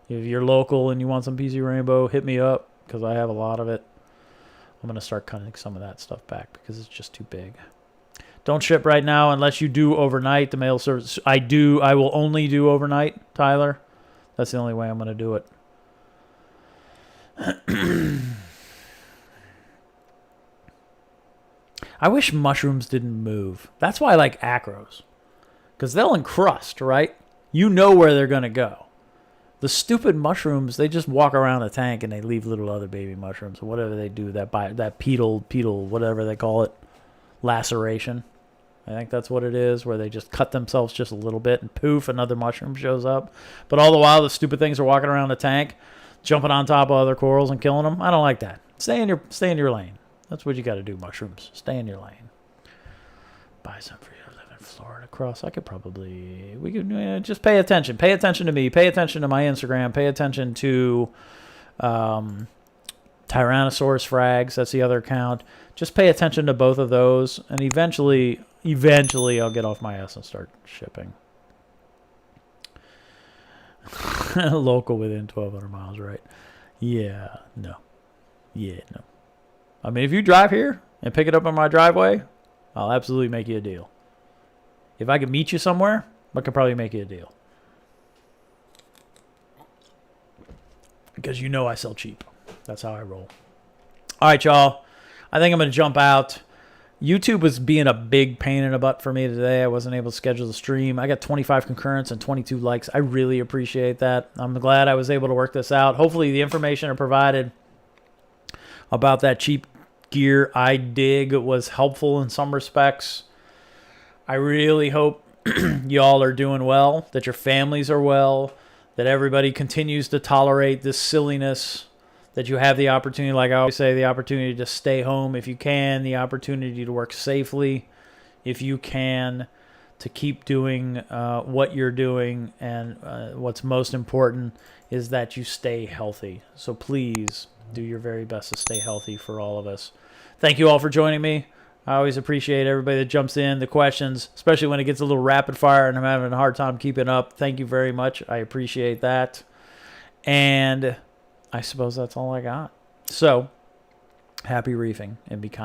If you're local and you want some PC Rainbow, hit me up because I have a lot of it. I'm going to start cutting some of that stuff back because it's just too big. Don't ship right now unless you do overnight. The mail service, I will only do overnight, Tyler. That's the only way I'm going to do it. I wish mushrooms didn't move. That's why I like acros. Because they'll encrust, right? You know where they're going to go. The stupid mushrooms, they just walk around the tank and they leave little other baby mushrooms. Or whatever they do, that pedal, whatever they call it, laceration. I think that's what it is, where they just cut themselves just a little bit and poof, another mushroom shows up. But all the while, the stupid things are walking around the tank, jumping on top of other corals and killing them. I don't like that. Stay in your lane. That's what you got to do, mushrooms. Stay in your lane. Buy some for you to live in Florida. Cross. We could just pay attention. Pay attention to me. Pay attention to my Instagram. Pay attention to Tyrannosaurus Frags. That's the other account. Just pay attention to both of those, and eventually I'll get off my ass and start shipping. Local within 1,200 miles, right? Yeah, no. I mean, if you drive here and pick it up on my driveway, I'll absolutely make you a deal. If I could meet you somewhere, I could probably make you a deal. Because you know I sell cheap. That's how I roll. All right, y'all. I think I'm going to jump out. YouTube was being a big pain in the butt for me today. I wasn't able to schedule the stream. I got 25 concurrents and 22 likes. I really appreciate that. I'm glad I was able to work this out. Hopefully the information I provided about that cheap gear I dig was helpful in some respects. I really hope y'all are doing well, that your families are well, that everybody continues to tolerate this silliness, that you have the opportunity, like I always say, the opportunity to stay home if you can, the opportunity to work safely if you can, to keep doing what you're doing, and what's most important is that you stay healthy. So please do your very best to stay healthy for all of us. Thank you all for joining me. I always appreciate everybody that jumps in, the questions, especially when it gets a little rapid fire and I'm having a hard time keeping up. Thank you very much. I appreciate that. And I suppose that's all I got. So, happy reefing and be kind.